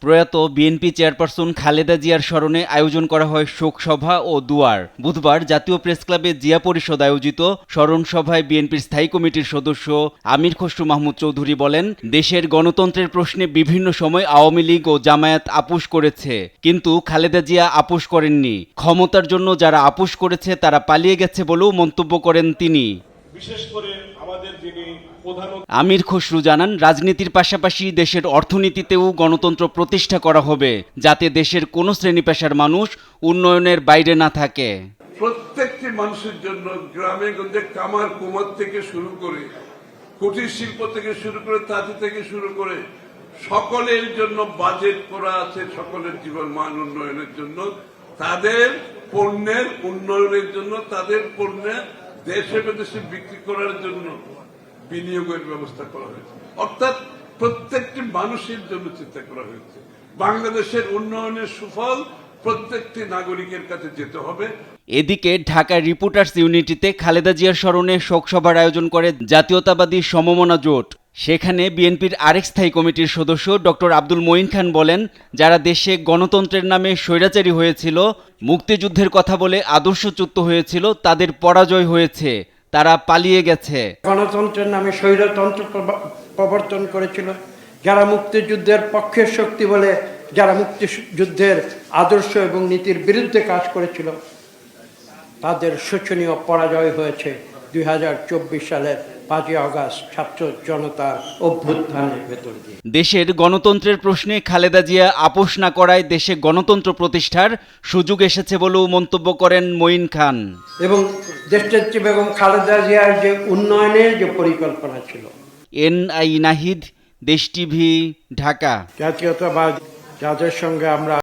প্রয়াত BNP chairperson Khaleda জিয়ার স্মরণে আয়োজন করা হয় শোক সভা ও দুয়ার। বুধবার জাতীয় প্রেসক্লাবে জিয়া পরিষদ আয়োজিত স্মরণ সভায় বিএনপির স্থায়ী কমিটির সদস্য আমির খসরু মাহমুদ চৌধুরী বলেন, দেশের গণতন্ত্রের প্রশ্নে বিভিন্ন সময় আওয়ামী লীগ ও জামায়াত আপোষ করেছে, কিন্তু খালেদা জিয়া আপোষ করেননি। ক্ষমতার জন্য যারা আপোষ করেছে তারা পালিয়ে গেছে বলেও মন্তব্য করেন তিনি। বিশেষ করে আমাদের যিনি প্রধান আমির খসরু জানান, রাজনীতির পাশাপাশি দেশের অর্থনীতিতেও গণতন্ত্র প্রতিষ্ঠা করা হবে, যাতে দেশের কোনো শ্রেণী পেশার মানুষ উন্নয়নের বাইরে না থাকে। প্রত্যেকটি মানুষের জন্য গ্রামে গঞ্জে কামার কুমার থেকে শুরু করে কুটির শিল্প থেকে শুরু করে তাঁতি থেকে শুরু করে সকলের জন্য বাজেট করা আছে, সকলের জীবন মান উন্নয়নের জন্য, তাদের পণ্যের উন্নয়নের জন্য, তাদের পণ্য দেশে বিদেশে বিক্রি করার জন্য বিনিয়োগের ব্যবস্থা করা হয়েছে। অর্থাৎ প্রত্যেকটি মানুষের জন্য চিন্তা করা হয়েছে। বাংলাদেশের উন্নয়নের সুফল প্রত্যেকটি নাগরিকের কাছে যেতে হবে। এদিকে ঢাকা রিপোর্টার্স ইউনিটিতে খালেদা জিয়ার স্মরণে শোকসভার আয়োজন করে জাতীয়তাবাদী সমমনা জোট। সেখানে বিএনপির আরেক স্থায়ী কমিটির সদস্য ডক্টর আব্দুল মঈন খান বলেন, যারা দেশে গণতন্ত্রের নামে স্বৈরাচারী হয়েছিল, মুক্তিযুদ্ধের কথা বলে আদর্শচ্যুত হয়েছিল, তাদের পরাজয় হয়েছে, তারা পালিয়ে গেছে। গণতন্ত্রের নামে স্বৈরতন্ত্র প্রবর্তন করেছিল, যারা মুক্তিযুদ্ধের পক্ষের শক্তি বলে যারা মুক্তিযুদ্ধের আদর্শ এবং নীতির বিরুদ্ধে কাজ করেছিল, তাদের শোচনীয় পরাজয় হয়েছে 2024 সালের 5 আগস্ট ছাত্র জনতার অভ্যুত্থানের ভেতর দিয়ে। দেশের গণতন্ত্রের প্রশ্নে খালেদা জিয়া আপোষ না করায় দেশে গণতন্ত্র প্রতিষ্ঠার সুযোগ এসেছে বলেও মন্তব্য করেন মঈন খান। এবং দেশনেত্রী বেগম খালেদা জিয়ার যে উন্নয়নের যে পরিকল্পনা ছিল। এনআই নাহিদ, দেশ টিভি, ঢাকা। জাতীয়তাবাদ যাদের সঙ্গে আমরা